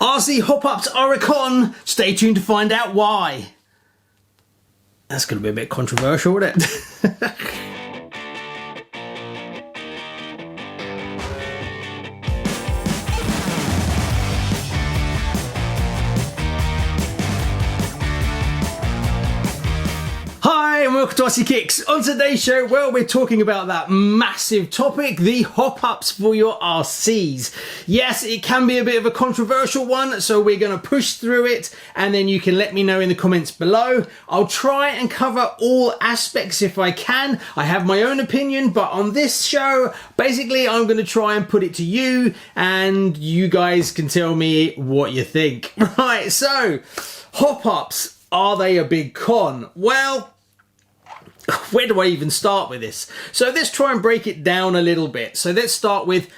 RC hop-ups are a con. Stay tuned to find out why. That's going to be a bit controversial, isn't it? Hi and welcome to RC Kicks. On today's show, well, we're talking about that massive topic, the hop-ups for your RCs. Yes, it can be a bit of a controversial one, so we're going to push through it and then you can let me know in the comments below. I'll try and cover all aspects if I can. I have my own opinion, but on this show, basically I'm going to try and put it to you and you guys can tell me what you think. Right, so hop-ups. Are they a big con? Well, where do I even start with this? So let's try and break it down a little bit. So let's start with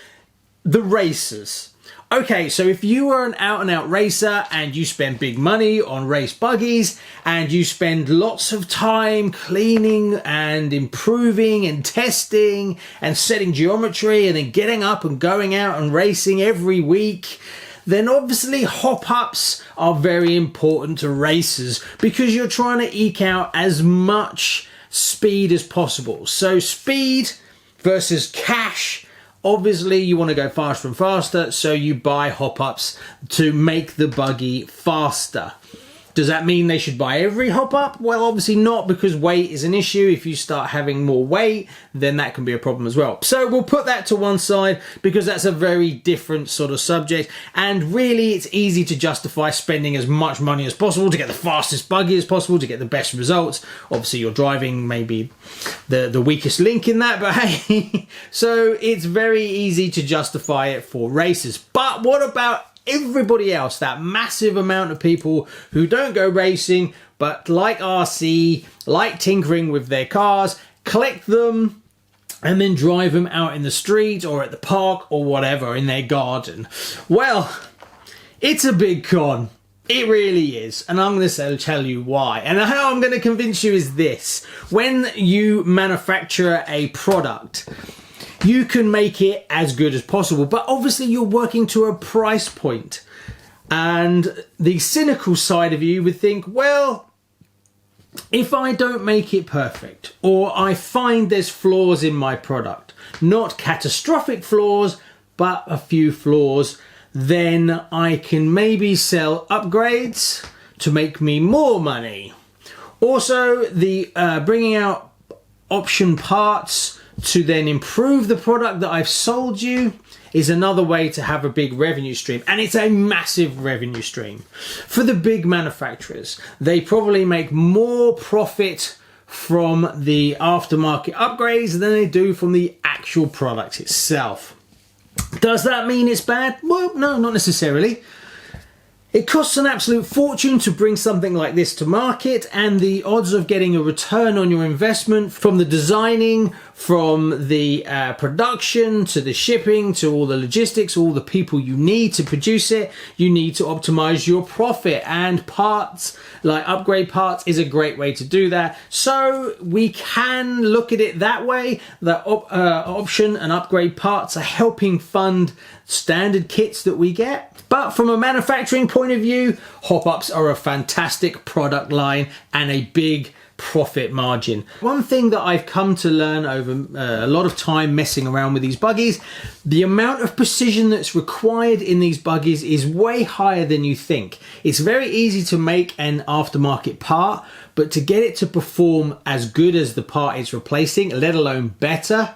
the racers. Okay, so if you are an out-and-out racer and you spend big money on race buggies and you spend lots of time cleaning and improving and testing and setting geometry and then getting up and going out and racing every week, then obviously hop-ups are very important to racers because you're trying to eke out as much speed as possible. So speed versus cash, obviously you want to go faster and faster, so you buy hop-ups to make the buggy faster. Does that mean they should buy every hop-up? Well, obviously not, because weight is an issue. If you start having more weight, then that can be a problem as well. So we'll put that to one side because that's a very different sort of subject. And really, it's easy to justify spending as much money as possible to get the fastest buggy as possible, to get the best results. Obviously, you're driving maybe the weakest link in that, but hey, so it's very easy to justify it for races. But what about everybody else, that massive amount of people who don't go racing but like RC, like tinkering with their cars, collect them and then drive them out in the street or at the park or whatever in their garden? Well, it's a big con. It really is, and I'm going to tell you why. And how I'm going to convince you is this: when you manufacture a product, you can make it as good as possible, but obviously you're working to a price point. And the cynical side of you would think, well, if I don't make it perfect, or I find there's flaws in my product, not catastrophic flaws, but a few flaws, then I can maybe sell upgrades to make me more money. Also, the bringing out option parts to then improve the product that I've sold you is another way to have a big revenue stream, and it's a massive revenue stream. For the big manufacturers, they probably make more profit from the aftermarket upgrades than they do from the actual product itself. Does that mean it's bad? Well, no, not necessarily. It costs an absolute fortune to bring something like this to market, and the odds of getting a return on your investment from the designing, from the production, to the shipping, to all the logistics, all the people you need to produce it, you need to optimize your profit, and parts, like upgrade parts, is a great way to do that. So we can look at it that way, that option and upgrade parts are helping fund standard kits that we get. But from a manufacturing point of view, hop-ups are a fantastic product line and a big profit margin. One thing that I've come to learn over a lot of time messing around with these buggies, the amount of precision that's required in these buggies is way higher than you think. It's very easy to make an aftermarket part, but to get it to perform as good as the part it's replacing, let alone better,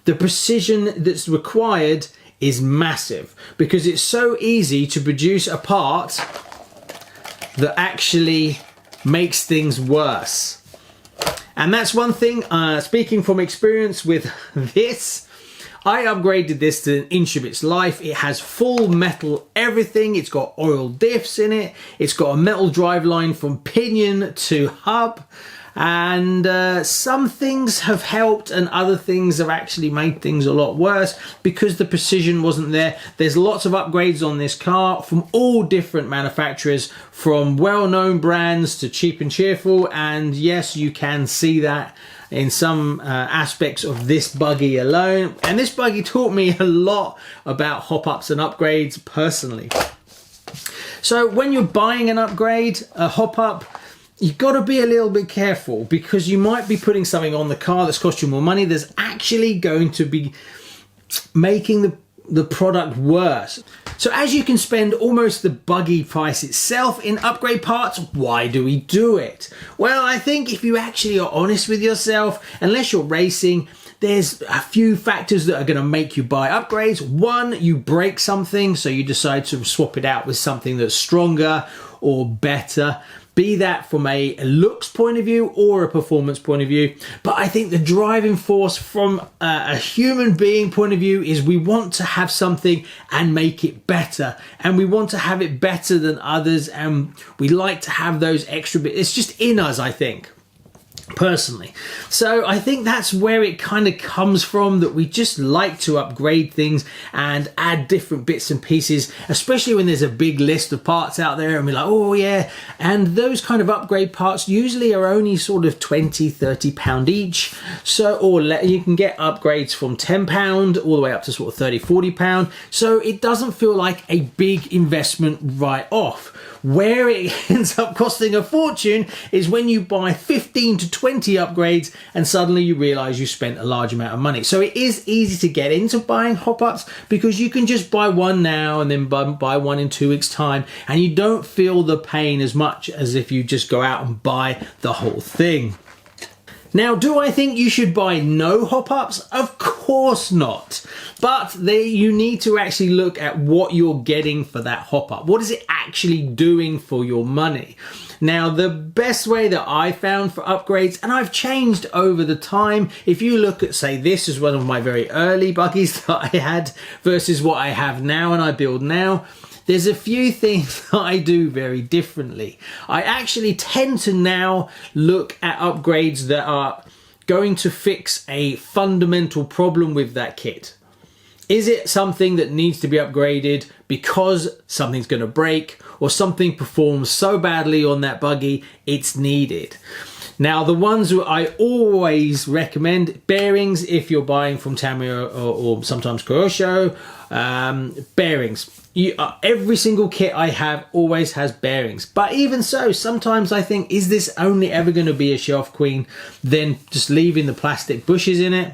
the precision that's required is massive, because it's so easy to produce a part that actually makes things worse. And that's one thing, speaking from experience with this, I upgraded this to an inch of its life. It has full metal everything. It's got oil diffs in it. It's got a metal driveline from pinion to hub. And some things have helped and other things have actually made things a lot worse because the precision wasn't there. There's lots of upgrades on this car from all different manufacturers, from well-known brands to cheap and cheerful, and yes, you can see that in some aspects of this buggy alone. And this buggy taught me a lot about hop-ups and upgrades personally. So when you're buying an upgrade, a hop-up, you've got to be a little bit careful, because you might be putting something on the car that's cost you more money that's actually going to be making the product worse. So as you can spend almost the buggy price itself in upgrade parts, why do we do it? Well, I think if you actually are honest with yourself, unless you're racing, there's a few factors that are going to make you buy upgrades. One, you break something, so you decide to swap it out with something that's stronger or better. Be that from a looks point of view or a performance point of view. But I think the driving force from a human being point of view is we want to have something and make it better. And we want to have it better than others. And we like to have those extra bits. It's just in us, I think, personally. So I think that's where it kind of comes from, that we just like to upgrade things and add different bits and pieces, especially when there's a big list of parts out there and we're like, oh yeah. And those kind of upgrade parts usually are only sort of 20, £30 each. So, or you can get upgrades from £10 all the way up to sort of £30, £40. So it doesn't feel like a big investment right off. Where it ends up costing a fortune is when you buy 15 to 20 upgrades and suddenly you realize you spent a large amount of money. So it is easy to get into buying hop-ups, because you can just buy one now and then buy one in 2 weeks' time, and you don't feel the pain as much as if you just go out and buy the whole thing. Now, do I think you should buy no hop-ups? Of course not. But you need to actually look at what you're getting for that hop-up. What is it actually doing for your money? Now, the best way that I found for upgrades, and I've changed over the time, if you look at, say, this is one of my very early buggies that I had versus what I have now and I build now, there's a few things that I do very differently. I actually tend to now look at upgrades that are going to fix a fundamental problem with that kit. Is it something that needs to be upgraded because something's going to break, or something performs so badly on that buggy it's needed? Now, the ones that I always recommend, bearings, if you're buying from Tamiya or sometimes Kyosho, bearings. Every single kit I have always has bearings. But even so, sometimes I think, is this only ever going to be a shelf queen? Then just leaving the plastic bushes in it.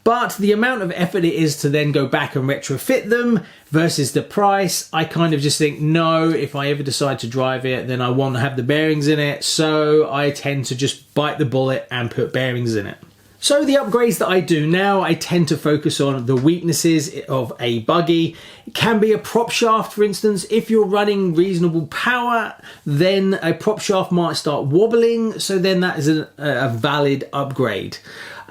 But the amount of effort it is to then go back and retrofit them versus the price, I kind of just think, no, if I ever decide to drive it, then I want to have the bearings in it. So I tend to just bite the bullet and put bearings in it. So the upgrades that I do now, I tend to focus on the weaknesses of a buggy. It can be a prop shaft, for instance. If you're running reasonable power, then a prop shaft might start wobbling. So then that is a valid upgrade.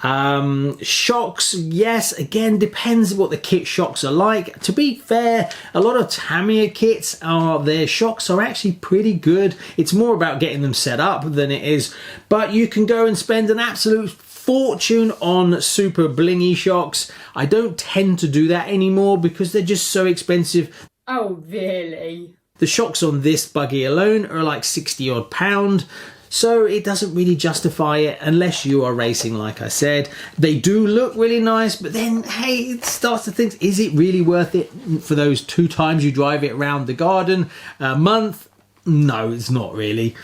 Shocks, yes, again, depends what the kit shocks are like. To be fair, a lot of Tamiya kits, their shocks are actually pretty good. It's more about getting them set up than it is, but you can go and spend an absolute fortune on super blingy shocks. I don't tend to do that anymore because they're just so expensive. Oh, really? The shocks on this buggy alone are like 60 odd pound. So it doesn't really justify it unless you are racing, like I said. They do look really nice, but then, hey, it starts to think, is it really worth it for those 2 times you drive it around the garden a month? No, it's not really.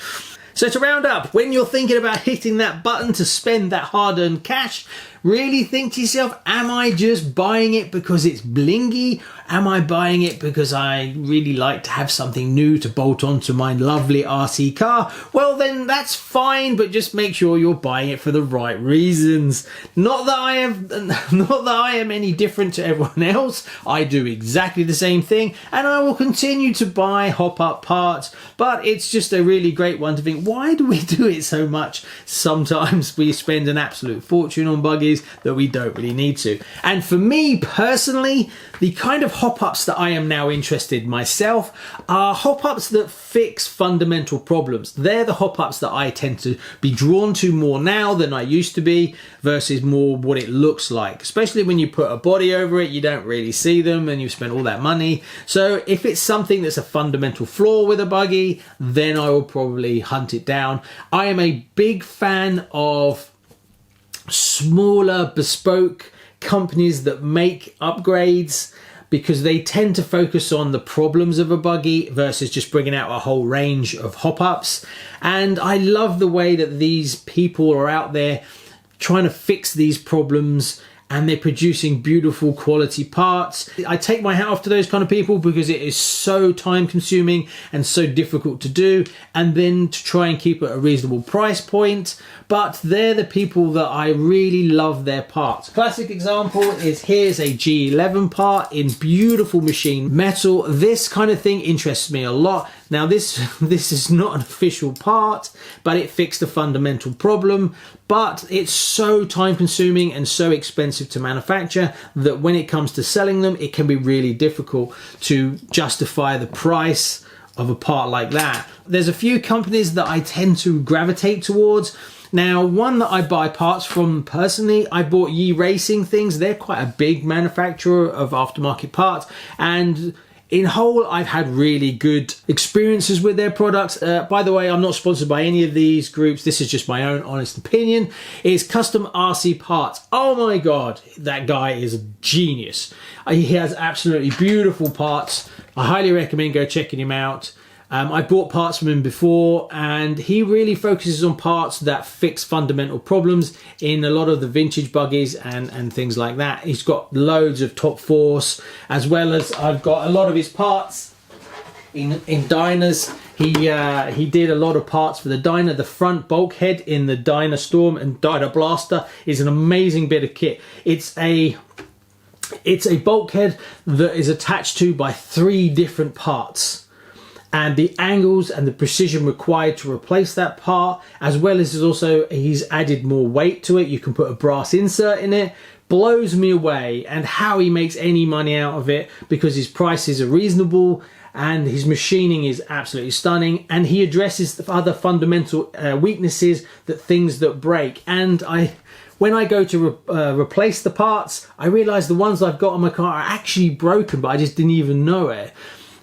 So to round up, when you're thinking about hitting that button to spend that hard-earned cash, really think to yourself, am I just buying it because it's blingy? Am I buying it because I really like to have something new to bolt onto my lovely RC car? Well, then that's fine, but just make sure you're buying it for the right reasons. Not that I am any different to everyone else. I do exactly the same thing, and I will continue to buy hop-up parts, but it's just a really great one to think, why do we do it so much? Sometimes we spend an absolute fortune on buggies that we don't really need to. And for me personally, the kind of hop-ups that I am now interested in myself are hop-ups that fix fundamental problems. They're the hop-ups that I tend to be drawn to more now than I used to be, versus more what it looks like. Especially when you put a body over it, you don't really see them and you've spent all that money. So if it's something that's a fundamental flaw with a buggy, then I will probably hunt it down. I am a big fan of smaller bespoke companies that make upgrades, because they tend to focus on the problems of a buggy versus just bringing out a whole range of hop-ups. And I love the way that these people are out there trying to fix these problems, and they're producing beautiful quality parts. I take my hat off to those kind of people because it is so time consuming and so difficult to do, and then to try and keep it at a reasonable price point. But they're the people that I really love their parts. Classic example is, here's a G11 part in beautiful machined metal. This kind of thing interests me a lot. Now this is not an official part, but it fixed a fundamental problem. But it's so time consuming and so expensive to manufacture that when it comes to selling them, it can be really difficult to justify the price of a part like that. There's a few companies that I tend to gravitate towards. Now, one that I buy parts from personally, I bought Yi Racing things. They're quite a big manufacturer of aftermarket parts, and in whole, I've had really good experiences with their products. By the way, I'm not sponsored by any of these groups. This is just my own honest opinion. It's Custom RC Parts. Oh my God, that guy is a genius. He has absolutely beautiful parts. I highly recommend go checking him out. I bought parts from him before, and he really focuses on parts that fix fundamental problems in a lot of the vintage buggies and things like that. He's got loads of top force, as well as I've got a lot of his parts in Dyners. He did a lot of parts for the Dyna. The front bulkhead in the Dyna Storm and Dyna Blaster is an amazing bit of kit. It's a bulkhead that is attached to by 3 different parts, and the angles and the precision required to replace that part, as well as he's added more weight to it. You can put a brass insert in it. Blows me away, and how he makes any money out of it, because his prices are reasonable and his machining is absolutely stunning, and he addresses the other fundamental weaknesses, things that break. And when I go to replace the parts, I realize the ones I've got on my car are actually broken, but I just didn't even know it.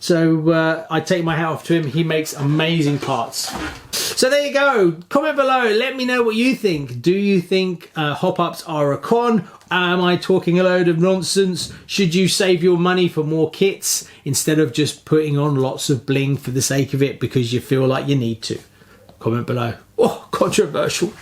So I take my hat off to him. He makes amazing parts. So there you go. Comment below. Let me know what you think. Do you think hop-ups are a con? Am I talking a load of nonsense? Should you save your money for more kits instead of just putting on lots of bling for the sake of it because you feel like you need to? Comment below. Oh, controversial.